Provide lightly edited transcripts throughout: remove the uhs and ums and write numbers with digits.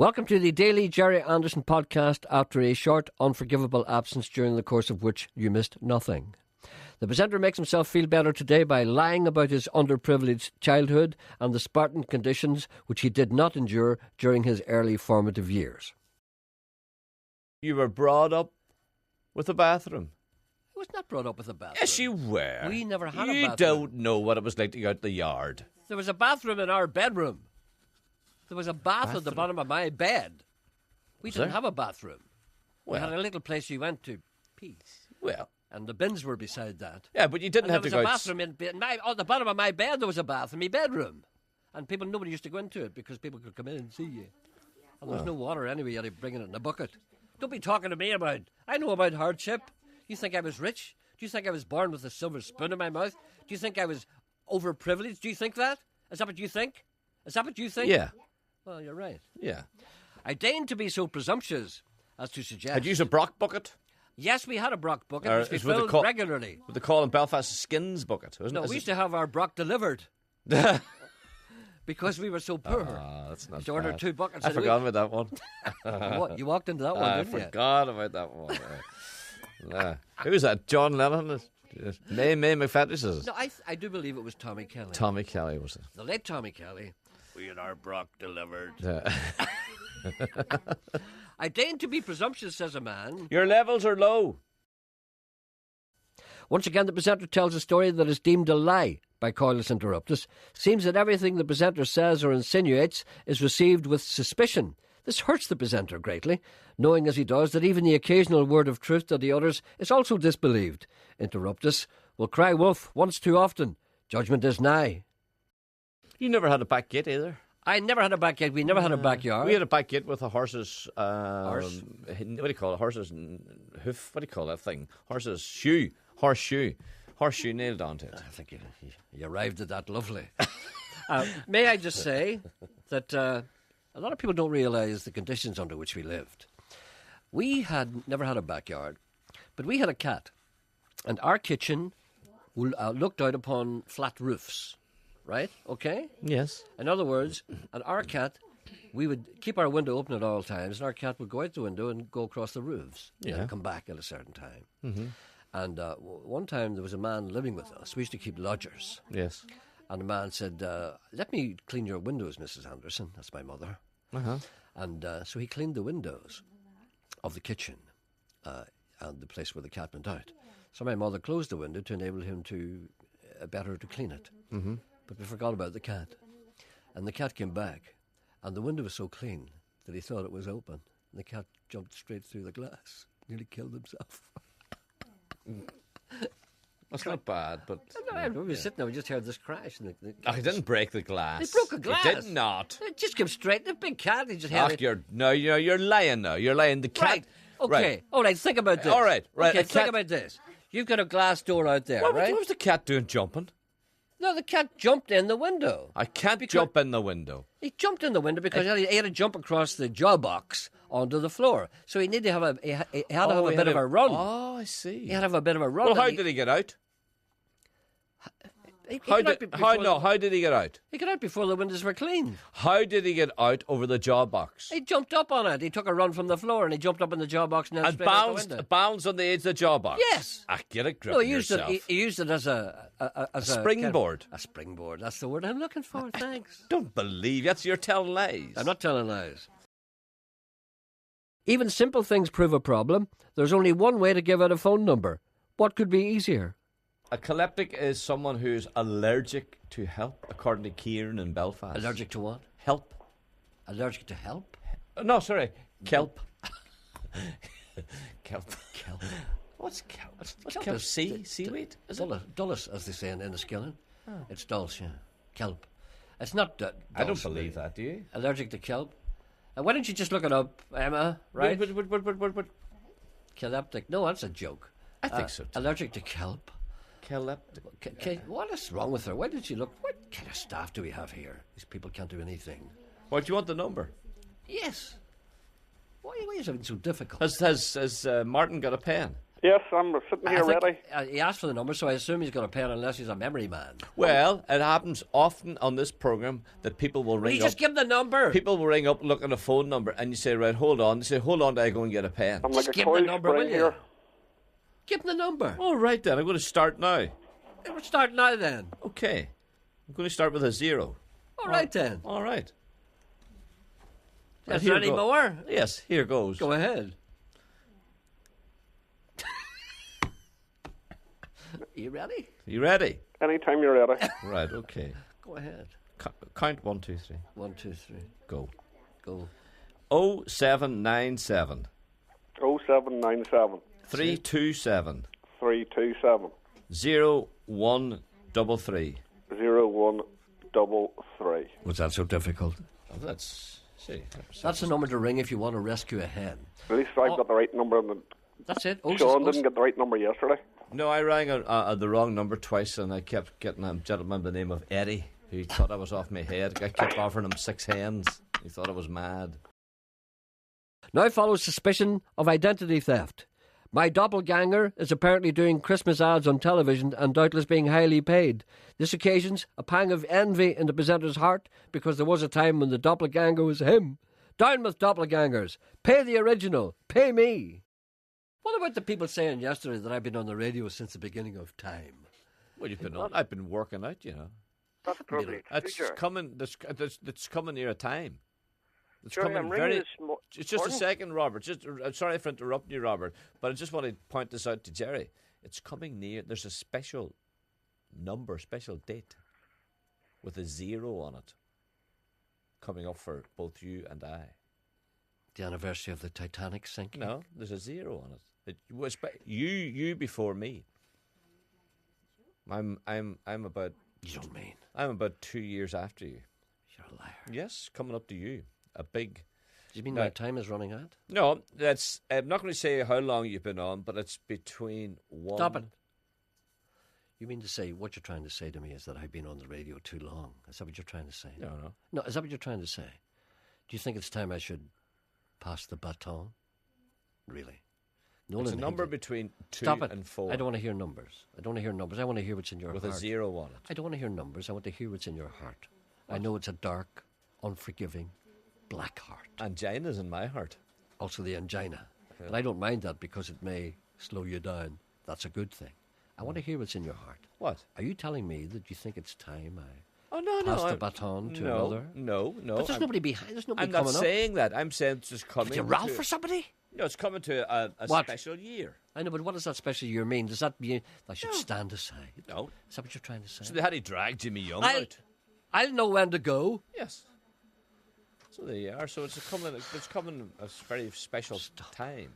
Welcome to the Daily Gerry Anderson podcast after a short, unforgivable absence during the course of which you missed nothing. The presenter makes himself feel better today by lying about his underprivileged childhood and the Spartan conditions which he did not endure during his early formative years. You were brought up with a bathroom. I was not brought up with a bathroom. Yes, you were. We never had a You bathroom. don't know what it was like to go out the yard. There was a bathroom in our bedroom. There was a bath at the bottom of my bed. We didn't have a bathroom. We had a little place you went to pee. Well, And the bins were beside that. yeah, but you didn't And have there to was go a out. bathroom on the bottom of my bed. There was a bath in my bedroom, and nobody used to go into it because people could come in and see you. And there was no water anyway. You had to bring it in a bucket. Don't be talking to me about. I know about hardship. You think I was rich? Do you think I was born with a silver spoon in my mouth? Do you think I was overprivileged? Do you think that? Is that what you think? Is that what you think? Yeah, Well, you're right. yeah. I deign to be so presumptuous as to suggest. Had you used a Brock bucket? Yes, we had a Brock bucket, Or which we is what they filled call- regularly. What they call in Belfast a skins bucket, isn't No, it? we used to have our Brock delivered because we were so poor. That's not to order bad. 2 buckets I in a forgot week. about that one. What? You walked into that one, I didn't you? forgot about that one. Who's that? John Lennon? May McFadden says No, I do believe it was Tommy Kelly. Tommy Kelly was it? The late Tommy Kelly. We had our Brock delivered. I deign to be presumptuous, says a man. Your levels are low. Once again, the presenter tells a story that is deemed a lie by Coilus Interruptus. Seems that everything the presenter says or insinuates is received with suspicion. This hurts the presenter greatly, knowing as he does that even the occasional word of truth that he utters is also disbelieved. Interruptus will cry wolf once too often. Judgment is nigh. You never had a back gate either. I never had a backyard. We never had a backyard. We had a back gate with a horse's Horse? what do you call it? Horse's hoof. What do you call that thing? Horse's shoe. Horseshoe. Horseshoe nailed onto it. I think you arrived at that lovely. May I just say that a lot of people don't realise the conditions under which we lived. We had never had a backyard, but we had a cat, and our kitchen looked out upon flat roofs, right? Okay? Yes. In other words, and our cat, we would keep our window open at all times, and our cat would go out the window and go across the roofs and come back at a certain time. Mm-hmm. And one time there was a man living with us. We used to keep lodgers. Yes. And the man said, let me clean your windows, Mrs. Anderson. That's my mother. Uh-huh. And so he cleaned the windows of the kitchen and the place where the cat went out. So my mother closed the window to enable him to better to clean it. Mm-hmm. But we forgot about the cat. And the cat came back, and the window was so clean that he thought it was open. And the cat jumped straight through the glass, nearly killed himself. That's not bad, but We were sitting there, we just heard this crash. And I didn't break the glass. They broke a glass. It did not. It just came straight. The big cat, he just held it. You're lying now. You're lying. The cat. Right. Okay. Right. All right. Think about this. All right. Okay. A Think cat- about this. You've got a glass door out there, What right? was the cat doing jumping? No, the cat jumped in the window. I can't jump in the window. He jumped in the window because he had to jump across the jaw box onto the floor. So he needed to have he had to have a bit of a run. Oh, I see. He had to have a bit of a run. Well, how and did he get out? He How got out did before how did he get out? He got out before the windows were clean. How did he get out over the jaw box? He jumped up on it. He took a run from the floor and he jumped up in the jaw box and then And straight out the window. bounced on the edge of the jaw box. Yes. I get a grip No, of he used yourself. it. He used it as a springboard. A springboard. That's the word I'm looking for. Thanks. Don't believe that's you're telling lies. I'm not telling lies. Even simple things prove a problem. There's only one way to give out a phone number. What could be easier? A calyptic is someone who's allergic to help, according to Kieran in Belfast. Allergic to what? Help. Allergic to help? No, sorry. Kelp. Kelp. Kelp. What's kelp? What's Kelp kelp? is- Seaweed? Is it? Dulles, as they say in Enniskillen. It's dulce, yeah. Kelp. It's not dulce. I don't believe that, do you? Allergic to kelp. Why don't you just look it up, Emma, right? What? Calyptic. No, that's a joke. I think so, too. Allergic to kelp. Calyptic. What is wrong with her? Why did she look? What kind of staff do we have here? These people can't do anything. What, do you want the number? Yes. Why is it so difficult? Has Martin got a pen? Yes, I'm sitting I here think, ready. he asked for the number, so I assume he's got a pen unless he's a memory man. Well, it happens often on this program that people will Will ring you up. just give him the number? People will ring up, look at a phone number, and you say, right, hold on. They say, hold on till I go and get a pen. I'm like a give him the coil number, spring will you? here. Give him the number. All right, then. I'm going to start now. We're starting now then. Okay. I'm going to start with a 0. All right then. All right. Is Here there any go- more? Yes, here goes. Go ahead. You ready? You ready? Anytime you're ready. Right, okay. Go ahead. Count 1, 2, 3. 1, 2, 3. Go. Go. 0797 0797 327 327 0133. 0133. Was that so difficult? Oh, that's. See. That's the number to ring if you want to rescue a hen. At least I've got the right number. And That's it. Sean didn't get the right number yesterday. No, I rang the wrong number twice, and I kept getting a gentleman by the name of Eddie, who thought I was off my head. I kept offering him 6 hens. He thought I was mad. Now follows suspicion of identity theft. My doppelganger is apparently doing Christmas ads on television and doubtless being highly paid. This occasions a pang of envy in the presenter's heart because there was a time when the doppelganger was him. Down with doppelgangers. Pay the original. Pay me. What about the people saying yesterday that I've been on the radio since the beginning of time? Well, you've been on. I've been working out, you know. That's probably It's true, Jerry. coming. It's coming near a time. It's Jerry, coming I'm ringing very. this It's just a morning. second, Robert. I'm sorry for interrupting you, Robert, but I just want to point this out to Jerry. It's coming near. There's a special number, special date, with a 0 on it, coming up for both you and I. The anniversary of the Titanic sinking? No, there's a 0 on it. It was you before me. I'm about. You don't mean. I'm about 2 years after you. You're a liar. Yes, coming up to you. A big. Do you mean No. my time is running out? No, that's. I'm not going to say how long you've been on, but it's between one. Stop it. You mean to say, what you're trying to say to me is that I've been on the radio too long? Is that what you're trying to say? No, no. No, is that what you're trying to say? Do you think it's time I should pass the baton? Really? Nolan It's a number Hindley. between 2 Stop it. and 4. I don't want to hear numbers. I don't want to hear numbers. I want to hear what's in your with heart. a 0 on it. I don't want to hear numbers. I want to hear what's in your heart. I know it's a dark, unforgiving, black heart. Angina's in my heart. Also the angina. And I don't mind that because it may slow you down. That's a good thing. I want to hear what's in your heart. What? Are you telling me that you think it's time I Oh no, pass no. the baton to no, another? No, no. But there's nobody behind. There's nobody I'm not coming up. saying that. I'm saying it's just coming. Is it Ralph to, or somebody? No, it's coming to a What? special year. I know, but what does that special year mean? Does that mean I should stand aside? No. Is that what you're trying to say? So they had to drag Jimmy Young I'll, out. I'll know when to go. Yes. So there you are. So it's coming. It's coming a very special time.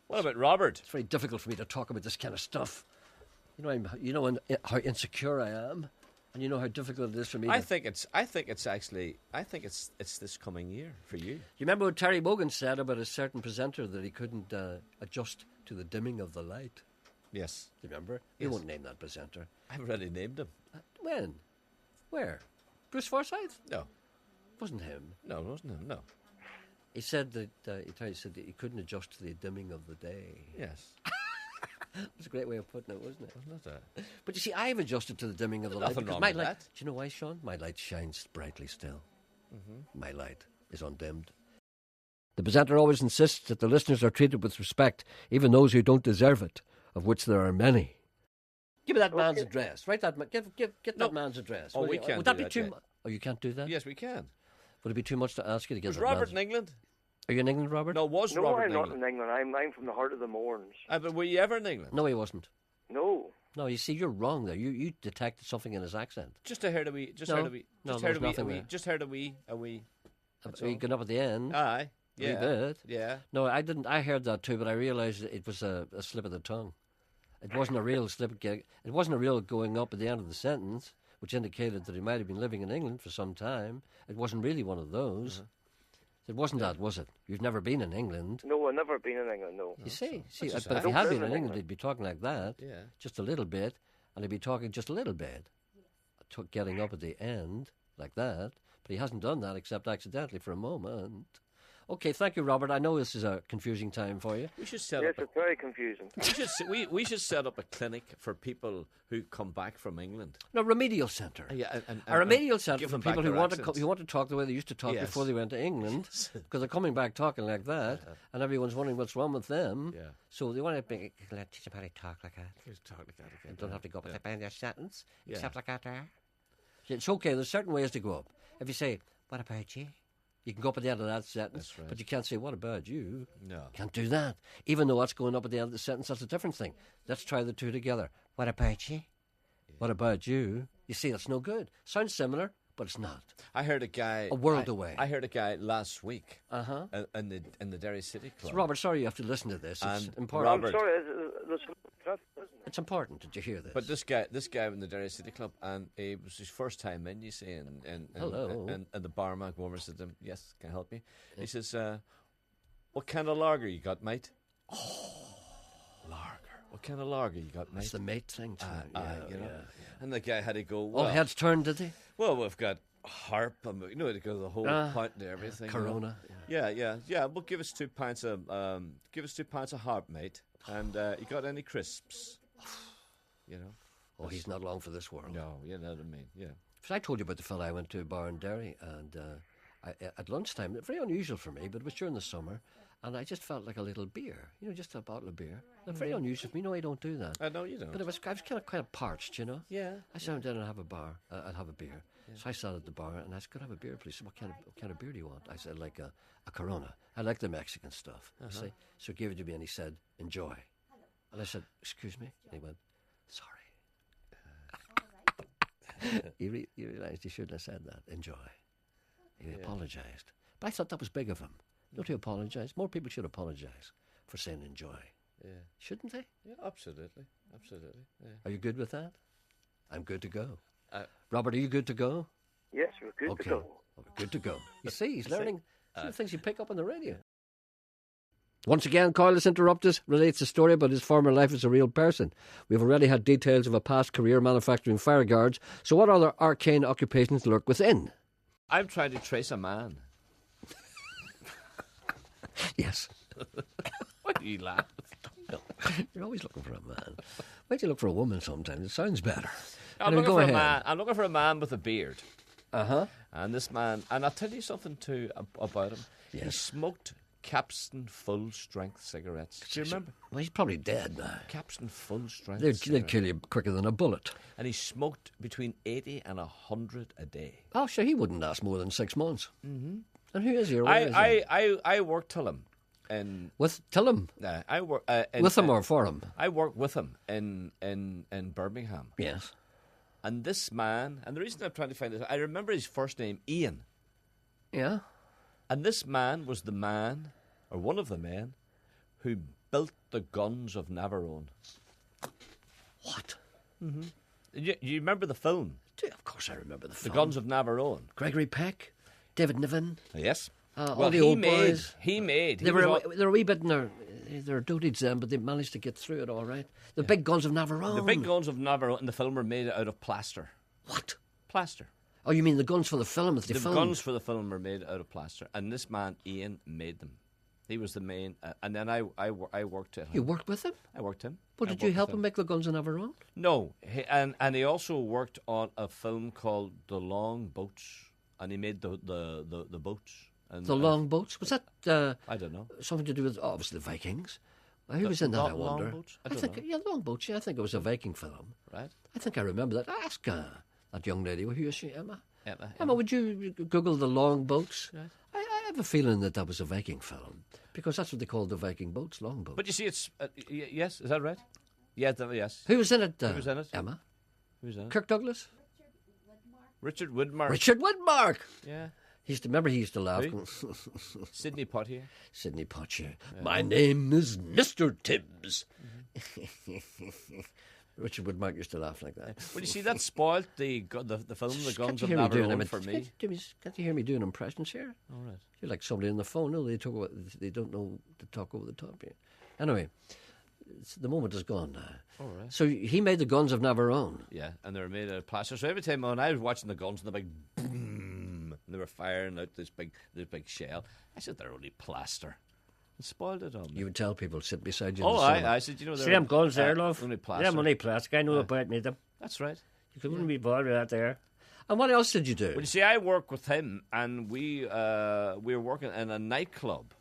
What about Robert? It's very difficult for me to talk about this kind of stuff. You know how insecure I am, and you know how difficult it is for me. I to... think it's this coming year for you. You remember what Terry Wogan said about a certain presenter that he couldn't adjust to the dimming of the light? Yes. Do you remember? He Yes. won't name that presenter. I've already named him. When? Where? Bruce Forsyth? No. Wasn't him. No, it wasn't him. No. He said that Terry said that he couldn't adjust to the dimming of the day. Yes. It was a great way of putting it, wasn't it? Wasn't that But you see, I've adjusted to the dimming of the light. Nothing because wrong my with light, that. Do you know why, Sean? My light shines brightly still. My light is undimmed. The presenter always insists that the listeners are treated with respect, even those who don't deserve it, of which there are many. Give me that man's address. Write that. Get No. that man's address. Oh, Will we you? can't Would that do be that too yet. much? Oh, you can't do that? Yes, we can. Would it be too much to ask you to get Was that Robert man's... in England? Are you in England, Robert? No, was No, Robert I'm in not England? in England. I'm from the heart of the Mourns. But were you ever in England? No, he wasn't. No. No, you see, you're wrong there. You detected something in his accent. Just heard a wee. Just No. heard a wee. No, Just there heard a was wee. nothing A wee. there. Just heard a wee. A wee. That's Are you all. going up at the end? Aye. A wee Yeah. bit. Yeah. No, I didn't. I heard that too, but I realised it was a slip of the tongue. It wasn't a real slip. It wasn't a real going up at the end of the sentence, which indicated that he might have been living in England for some time. It wasn't really one of those. It wasn't that, was it? You've never been in England. No, I've never been in England, no. You see, Which is but if I he don't had live been in in England, England. he'd be talking like that, Yeah. just a little bit, and he'd be talking just a little bit, getting up at the end like that. But he hasn't done that except accidentally for a moment. Okay, thank you, Robert. I know this is a confusing time for you. We should set Yes, up. it's very confusing. We should set up a clinic for people who come back from England. No, remedial centre. Yeah, A remedial centre give for them back people who their want accents. who want to talk the way they used to talk Yes. before they went to England, because they're coming back talking like that, and everyone's wondering what's wrong with them. Yeah. So they want to teach them how to talk like that. Just talk like that again. You don't have to go up with the band their sentence, Yeah. except like that there. It's okay. There's certain ways to go up. If you say, "What about you?" you can go up at the end of that sentence, That's right. but you can't say, "What about you?" No. Can't do that. Even though what's going up at the end of the sentence, that's a different thing. Let's try the two together. What about you? What about you? You see, that's no good. Sounds similar, but it's not. I heard a guy A world away. I heard a guy last week Uh-huh. in the Derry City Club. So, Robert, sorry you have to listen to this. It's And important. Robert- I'm sorry, there's some traffic, isn't it? It's important that you hear this. But this guy in the Derry City Club, and it was his first time in, you see, and Hello. and the barman woman said to him, "Yes, can I help me?" He says, "What kind of lager you got, mate?" Oh, lager. What kind of lager you got, mate? it's the mate thing, too. You know. And the guy had to go. All Well, heads turned, did they? well, we've got harp, and you know, to go the whole pint and everything. you know. Corona. Yeah. Well, give us 2 pints of harp, mate. And you got any crisps? You know. Oh, he's not long for this world. No, you know what I mean. Yeah. So I told you about the fella I went to a bar in Derry, and at lunchtime, very unusual for me, but it was during the summer, and I just felt like a little beer, just a bottle of beer. Very unusual for me. No, I don't do that. I know you don't. But I was kind of parched, Yeah. I sat down and have a bar. I'd have a beer. So I sat at the bar and I said, "Could I have a beer, please?" He said, what kind of beer do you want? I said, like a Corona. I like the Mexican stuff. You see? So he gave it to me and he said, "Enjoy." And I said, "Excuse me?" And he went, "Sorry." He realised he shouldn't have said that. Enjoy. He apologised. But I thought that was big of him. Don't he apologise? More people should apologise for saying enjoy. Yeah. Shouldn't they? Yeah, absolutely. Yeah. Are you good with that? I'm good to go. Uh, Robert, are you good to go? Yes, we're good Okay. to go. Oh, good to go. You see, he's learning some of the things you pick up on the radio. Once again, Coilis Interruptus relates a story about his former life as a real person. We've already had details of a past career manufacturing fire guards, so what other arcane occupations lurk within? I'm trying to trace a man. Yes. Why do you laugh? You're always looking for a man. Why do you look for a woman sometimes? It sounds better. I'm Anyway, looking go for ahead. a man. I'm looking for a man with a beard. Uh-huh. And this man, and I'll tell you something too about him. He Yes. smoked Capstan full strength cigarettes. Do you remember? Well, he's probably dead now. Capstan full strength They'd cigarettes. kill you quicker than a bullet. And he smoked between 80 and 100 a day. Oh, sure, he wouldn't last more than 6 months. Mm-hmm. And who is he? Or where is he? I worked till him. Tell him. I work With him or for him? I worked with him in Birmingham. Yes. And this man, and the reason I'm trying to find this, I remember his first name, Ian. Yeah. And this man was the man, or one of the men, who built the guns of Navarone. What? You remember the film, Of course I remember the The film. Guns of Navarone? Gregory Peck, David Niven. Yes. All the old boys. He made. They were a wee bit in their dotage then, but they managed to get through it all right. The big guns of Navarone. The big guns of Navarone in the film were made out of plaster. What? Plaster. Oh, you mean the guns for the film that they The filmed? guns for the film were made out of plaster, and this man Ian made them. He was the main, and then I worked at him. You worked with him? I worked him. But I did you worked help with him make the guns of Navarone? No, and he also worked on a film called The Long Boats, and he made the boats. And, The long boats? Was that I don't know. something to do with, obviously, the Vikings? Who was in that, I wonder? Long Boats? I don't know. Yeah, Long Boats, yeah, I think it was a Viking film. Right? I think I remember that. Ask that young lady, who is she, Emma? Emma. Emma, would you Google the long boats? Right. I have a feeling that was a Viking film, because that's what they called the Viking boats, long boats. But you see, it's yes, is that right? Yeah, yes. Who was in it? Who was in it? Emma? Who's that? Kirk Douglas? Richard Widmark. Richard Widmark! Yeah. He used to laugh. Who? Sidney Poitier. Sidney Poitier. My name is Mr. Tibbs. Richard Widmark used to laugh like that. Well, you see, that spoiled the film, The Guns of Can't you hear me doing Navarone, for me. Can't you hear me doing impressions here? All right. You're like somebody on the phone. No, they don't know to talk over the top here. Anyway, the moment is gone now. All right. So he made the guns of Navarone. Yeah, and they were made out of plaster. So every time when I was watching the guns and the big boom, and they were firing out this big shell. I said, they're only plaster. And spoiled it on me. You would tell people, sit beside you. Oh, in the cinema. I said, you know, See them guns there, love? only plaster. Them only plastic. I know about me them. That's right. You couldn't be bothered with that there. And what else did you do? Well, you see, I work with him, and we were working in a nightclub.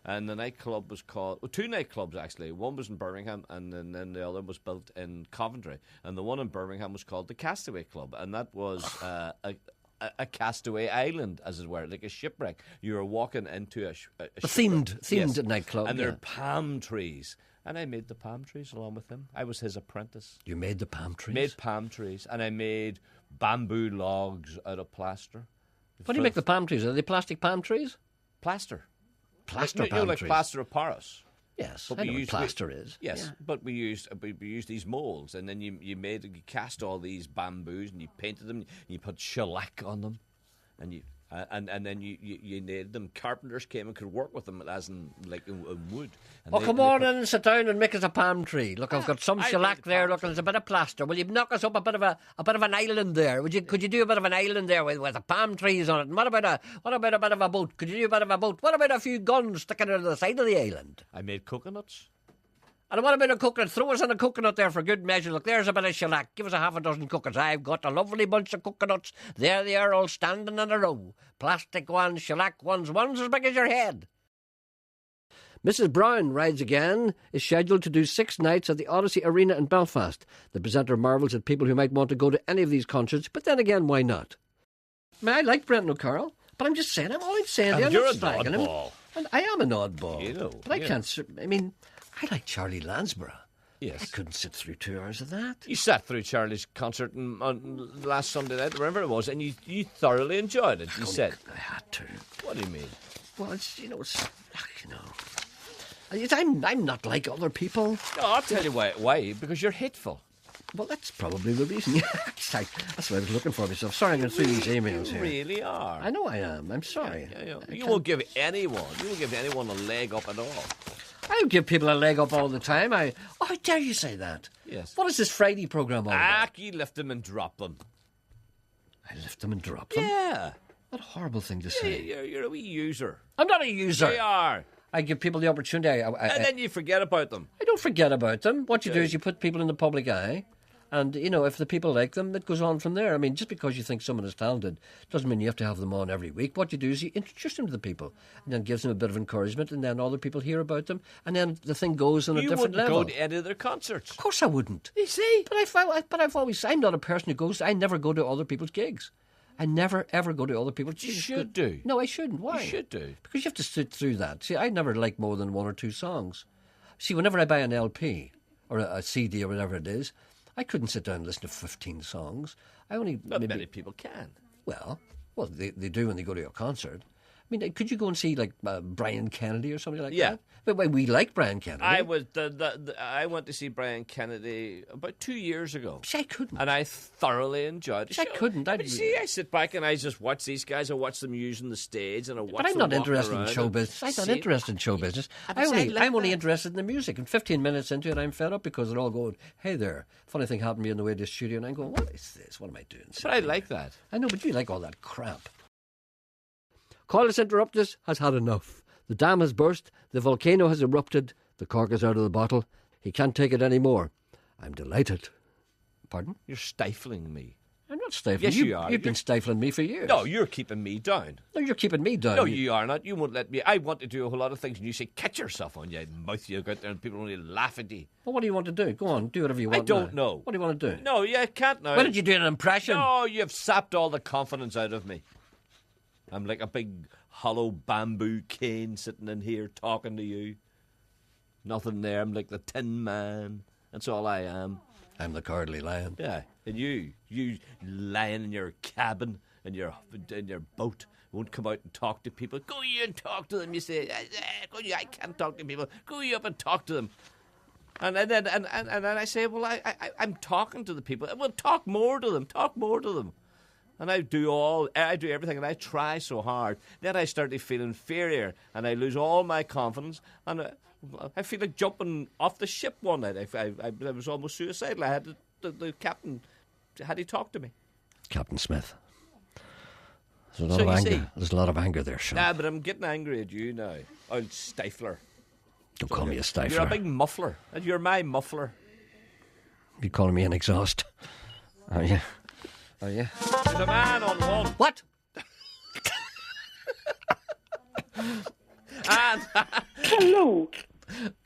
And the nightclub was called... Well, two nightclubs, actually. One was in Birmingham, and then the other was built in Coventry. And the one in Birmingham was called the Castaway Club. And that was a castaway island, as it were, like a shipwreck. You were walking into a themed yes. nightclub. And there yeah. are palm trees. And I made the palm trees along with him. I was his apprentice. You made the palm trees? Made palm trees. And I made bamboo logs out of plaster. What do you make the palm trees? Are they plastic palm trees? Plaster. Plaster you palm know, like trees? plaster of Paris. Yes, But I we know what used- plaster is. Yes, but we used these molds, and then you cast all these bamboos, and you painted them. You put shellac on them, and you and then you nailed them. Carpenters came and could work with them as in wood. And Oh, they- come they on put- in and sit down and make us a palm tree. Look, I've got some I shellac made the there. palm Look, tree. there's a bit of plaster. Will you knock us up a bit of an island there? Could you do a bit of an island there with the palm trees on it? And what about a bit of a boat? Could you do a bit of a boat? What about a few guns sticking out of the side of the island? I made coconuts. And what about a coconut? Throw us in a coconut there for good measure. Look, there's a bit of shellac. Give us a half a dozen coconuts. I've got a lovely bunch of coconuts. There they are, all standing in a row. Plastic ones, shellac ones as big as your head. Mrs. Brown Rides Again is scheduled to do 6 nights at the Odyssey Arena in Belfast. The presenter marvels at people who might want to go to any of these concerts, but then again, why not? I like Brendan O'Carroll, but I'm just saying, I'm always saying, And I'm you're not an slagging him. oddball. And I am an oddball. You know, but I yeah. can't. I mean, I like Charlie Lansborough. I Yes. couldn't sit through 2 hours of that. You sat through Charlie's concert on last Sunday night, wherever it was, and you thoroughly enjoyed it. You said, I had to. "What do you mean?" Well, I'm not like other people. No, I'll tell you why. Because you're hateful. Well, that's probably the reason. Yeah, that's what I was looking for myself. Sorry, I'm going through these emails You here. really are. I know I am. I'm sorry. You won't give anyone a leg up at all. I don't give people a leg up all the time. How dare you say that? Yes. What is this Friday programme all about? You lift them and drop them. I lift them and drop them. Yeah. What a horrible thing to say. You're a wee user. I'm not a user. They are. I give people the opportunity. And then you forget about them. I don't forget about them. What you do is you put people in the public eye, and, if the people like them, it goes on from there. I mean, just because you think someone is talented doesn't mean you have to have them on every week. What you do is you introduce them to the people, and then gives them a bit of encouragement, and then other people hear about them, and then the thing goes on a You different wouldn't level. go to any of their concerts. Of course I wouldn't. You see? I'm not a person who goes. I never go to other people's gigs. I never, ever go to other people's gigs. You should do. No, I shouldn't. Why? You should do. Because you have to sit through that. See, I never like more than 1 or 2 songs. See, whenever I buy an LP or a CD or whatever it is, I couldn't sit down and listen to 15 songs. I only Not many people can. Well, they do when they go to a concert. I mean, could you go and see like Brian Kennedy or somebody like Yeah. that? But we like Brian Kennedy. I went to see Brian Kennedy about 2 years ago. See, I couldn't. And I thoroughly enjoyed the See, I show. couldn't. But you see, I sit back and I just watch these guys. I watch them using the stage, and I watch But I'm them not walking interested in around show and business. I'm not see- interested in show business. but see, I like I'm only that. interested in the music. And 15 minutes into it, I'm fed up because they're all going, "Hey there, funny thing happened to me on the way to the studio," and I'm going, "What is this? What am I doing?" But I like that. I know, but you like all that crap. Coilus Interruptus has had enough. The dam has burst, the volcano has erupted, the cork is out of the bottle. He can't take it any more. I'm delighted. Pardon? You're stifling me. I'm not stifling. Yes, you are. You've been stifling me for years. No, you're keeping me down. No, you're keeping me down. No, you are not. You won't let me. I want to do a whole lot of things, and you say, "Catch yourself on your mouth." You go out there, and people only laugh at you. Well, what do you want to do? Go on, do whatever you want. don't now. know. What do you want to do? No, you can't now. Why did you do an impression? No, you've sapped all the confidence out of me. I'm like a big hollow bamboo cane sitting in here talking to you. Nothing there. I'm like the Tin Man. That's all I am. I'm the Cowardly Lion. Yeah, and you lying in your cabin in your boat, won't come out and talk to people. Go you and talk to them. You say, I can't talk to people. Go you up and talk to them. And then I say, well, I'm talking to the people. Well, talk more to them. Talk more to them. And I do everything, and I try so hard. Then I start to feel inferior, and I lose all my confidence, and I feel like jumping off the ship one night. I was almost suicidal. I had the captain had he talked to me. Captain Smith. There's a lot So of you anger. see- There's a lot of anger there, Sean. Nah, but I'm getting angry at you now, old stifler. Don't call me a stifler. You're a big muffler. And you're my muffler. You're calling me an exhaust. Are you? Are you? There's a man on one. What? And Hello.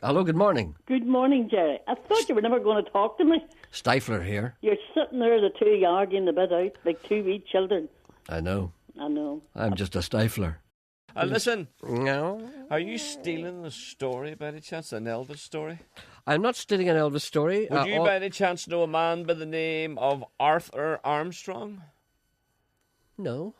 Hello, good morning. Good morning, Jerry. I thought you were never going to talk to me. Stifler here. You're sitting there, the two arguing a bit out, like two wee children. I know. I know. I'm just a stifler. listen, No. are you stealing the story by any chance? An Elvis story? I'm not stealing an Elvis story. Would you all- by any chance know a man by the name of Arthur Armstrong? No.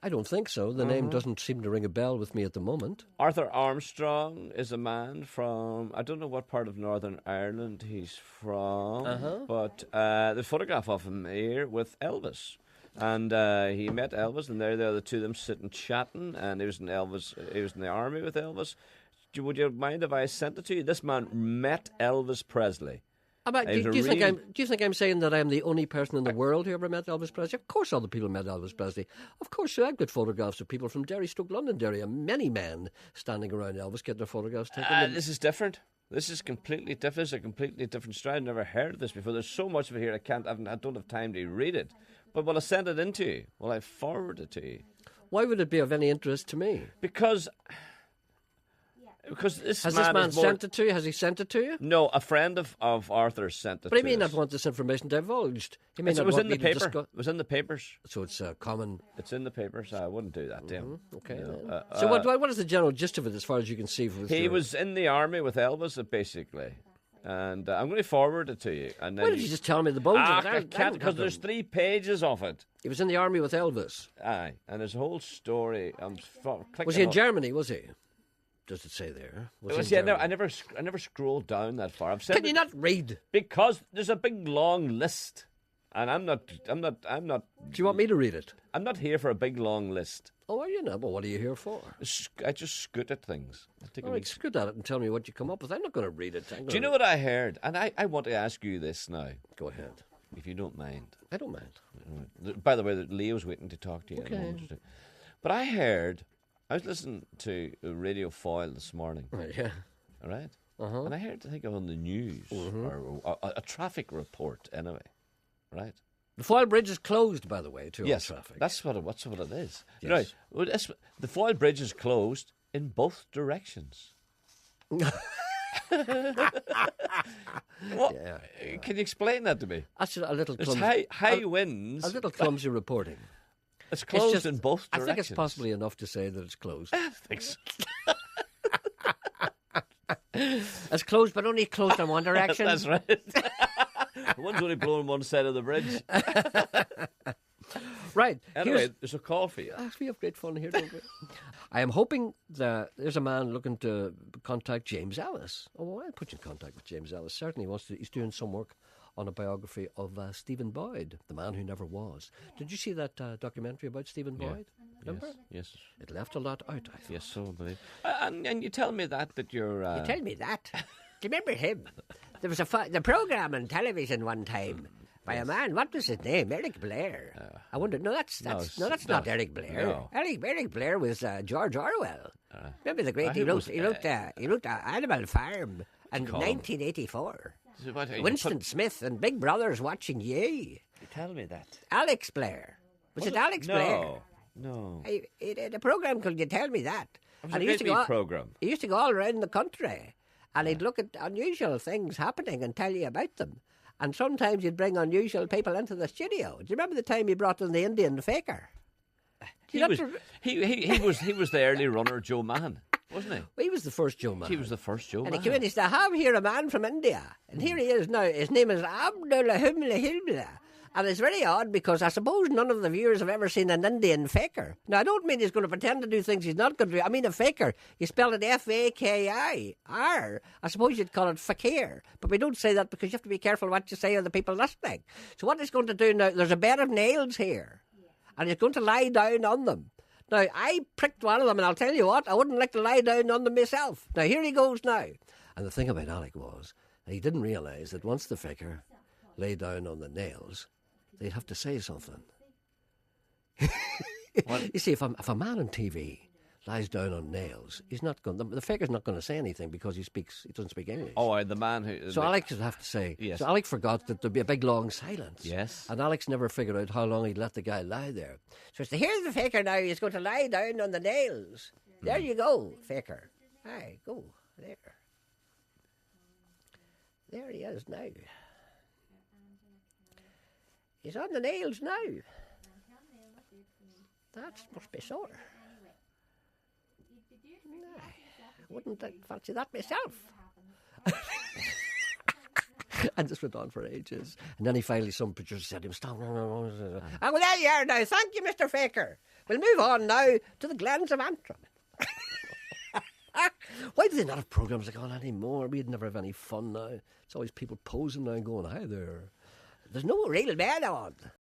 I don't think so. The name doesn't seem to ring a bell with me at the moment. Arthur Armstrong is a man from, I don't know what part of Northern Ireland he's from, but there's a photograph of him here with Elvis. And he met Elvis, and there the two of them sitting chatting, and he was in the army with Elvis. Would you mind if I sent it to you? This man met Elvis Presley. Do He's a you think real- do you think I'm saying that I'm the only person in the world who ever met Elvis Presley? Of course, other people met Elvis Presley. Of course, I've got photographs of people from Derry, Stoke, Londonderry, and many men standing around Elvis getting their photographs taken. This is different. This is completely different. This is a completely different story. I've never heard of this before. There's so much of it here I don't have time to read it. But will I send it in to you? Will I forward it to you? Why would it be of any interest to me? Because this Has man this man is more... sent it to you? Has he sent it to you? No, a friend of Arthur's sent it But he to may us. not want this information divulged. He may It not was want in the me to paper. discuss. It was in the papers. So it's common. It's in the papers. I wouldn't do that to him. Okay. You then. know, So what is the general gist of it, as far as you can see? With he your- was in the army with Elvis, basically. And I'm going to forward it to you. And then Why did you just tell me the bones of it? I can't, because there's 3 pages of it. He was in the army with Elvis. Aye, and there's a whole story. Was he in Germany? Was he? Does it say there? Was he in See, I Germany? never scrolled down that far. I've said Can you not read? because there's a big long list, and I'm not. Do you want me to read it? I'm not here for a big long list. Oh, are you not? Well, what are you here for? I just scoot at things. I take a All wee right, scoot at it and tell me what you come up with. I'm not going to read it. Do you know what I heard? And I want to ask you this now, Go ahead. if you don't mind. I don't mind. By the way, Leo's waiting to talk to you. Okay. In a moment or two. But I was listening to Radio Foil this morning, Right, yeah. all right? And I heard, I think, on the news, or a traffic report, anyway, right? The Foyle Bridge is closed, by the way, to all Yes, traffic. that's what it is. Yes. Right. Well, the Foyle Bridge is closed in both directions. What? Yeah. Can you explain that to me? That's a little It's clumsy. high winds. A little clumsy reporting. It's closed just- in both I directions. think it's possibly enough to say that it's closed. Thanks. It's closed, but only closed in one direction. That's right. One's only blowing one side of the bridge. Right. Anyway, Here's- there's a call for you. we have great fun here, don't we? I am hoping that there's a man looking to contact James Ellis. Oh, well, I'll put you in contact with James Ellis. Certainly, he's doing some work on a biography of Stephen Boyd, the man who never was. Did you see that documentary about Stephen Boyd? Remember? Yes. It left a lot out, I thought. Yes, so I believe. And you tell me that you're. You tell me that. Do you remember him? There was the program on television one time by a man. What was his name? Eric Blair. I wonder. No, that's not Eric Blair. no. Eric Blair was George Orwell. Remember the great? He who wrote. was, He wrote Animal Farm in call him? 1984. What, you Winston Smith and Big Brother's watching ye. tell me that. Alex Blair. Was it Alex Blair? No. He did a program called You Tell Me That. It was And a he used great to go big program. He used to go all around the country and he'd look at unusual things happening and tell you about them. And sometimes he'd bring unusual people into the studio. Do you remember the time he brought in the Indian faker? He was the early runner, Joe Mann, wasn't he? He was the first Joe Man. He was the first Joe And Mann. he came in, he said, I have here a man from India. And here he is now. His name is Abdullah Himla. And it's very odd because I suppose none of the viewers have ever seen an Indian faker. Now, I don't mean he's going to pretend to do things he's not going to do. I mean a faker. You spell it F-A-K-I-R. I suppose you'd call it fakir. But we don't say that because you have to be careful what you say or the people listening. So what he's going to do now, there's a bed of nails here. And he's going to lie down on them. Now, I pricked one of them, and I'll tell you what, I wouldn't like to lie down on them myself. Now, here he goes now. And the thing about Alec was that he didn't realise that once the faker lay down on the nails, they'd have to say something. You see, if a man on TV lies down on nails, he's not going. The faker's not going to say anything because he doesn't speak English. Oh, the man who. So Alex would have to say. Yes. So Alex forgot that there'd be a big long silence. Yes. And Alex never figured out how long he'd let the guy lie there. So here's the faker now. He's going to lie down on the nails. There you go, faker. Aye, go there. There he is now. He's on the nails now. That must be sore. Wouldn't I fancy that myself? And this went on for ages. And then some producer said to him, stop. Well, there you are now. Thank you, Mr. Faker. We'll move on now to the Glens of Antrim. Why do they not have programmes like that anymore? We'd never have any fun now. It's always people posing now and going, hi there. There's no real man on.